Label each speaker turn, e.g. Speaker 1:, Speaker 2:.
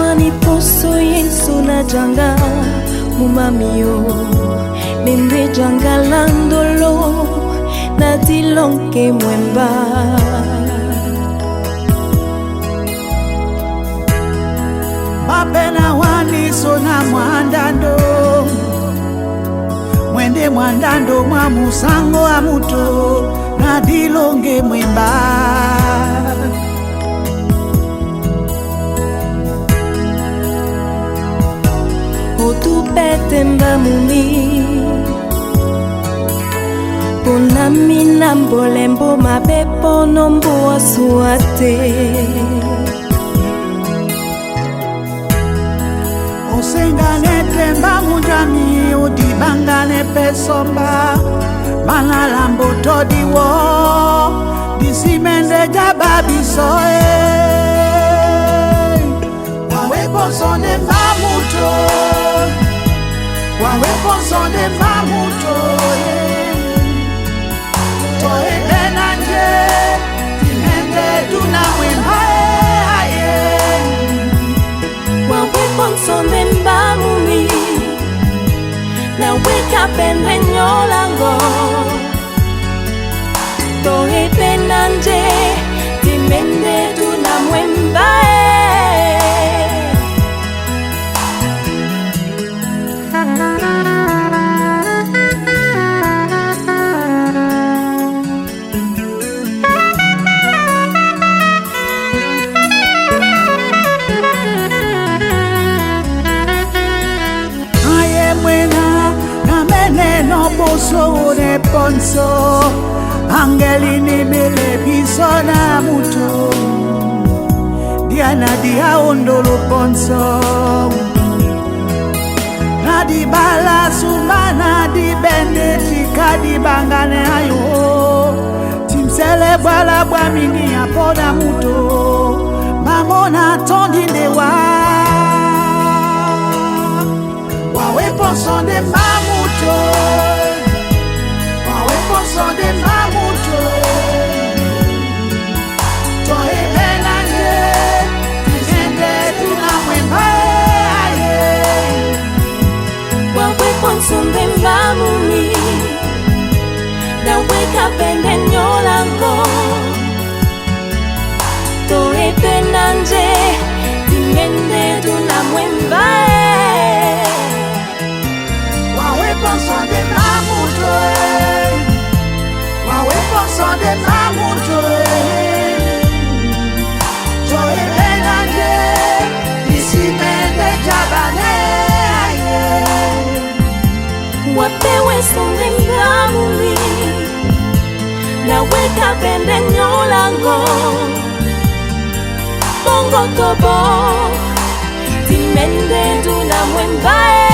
Speaker 1: Wani poso yensu na janga mumamio Nende janga landolo na dilonke mwemba
Speaker 2: Mapena wani sona mwandando Mwende mwandando mwa musango amuto na dilonge mwemba
Speaker 1: Otu pete mbamuni Pona mina mbolembo mabepo nombo asuate
Speaker 2: Osengane temba mujami udibangane pesomba Manalambo todiwo Disimende jababisoe Wawepo sonde mamuto Wawepo sonde mamuto Toe benanje Timende tuna mwembae
Speaker 1: Wawepo sonde mbamumi Na weka pende nyolango Toe benanje Timende tuna mwembae
Speaker 2: Boso ne ponso Angelini mele biso na muto Diana dia ondolo ponso Na di bala sumana di bende tika di bangane ayo Timsele bala bwamini apona muto Mamona tondi ndewa Wawe ponso de mamuto Son de mamuto Toi benanje Tizende tuna mwembae
Speaker 1: Wawe ponson de mbamumi Na weka pende nyolango Toi benanje Timende tuna mwembae
Speaker 2: Wawe ponson de mamuto Son de mamuto Toi benanje Disimende jabane
Speaker 1: Wapewe son de mbamumi Na weka pende nyolango Bongo tobo Timende tuna mwembae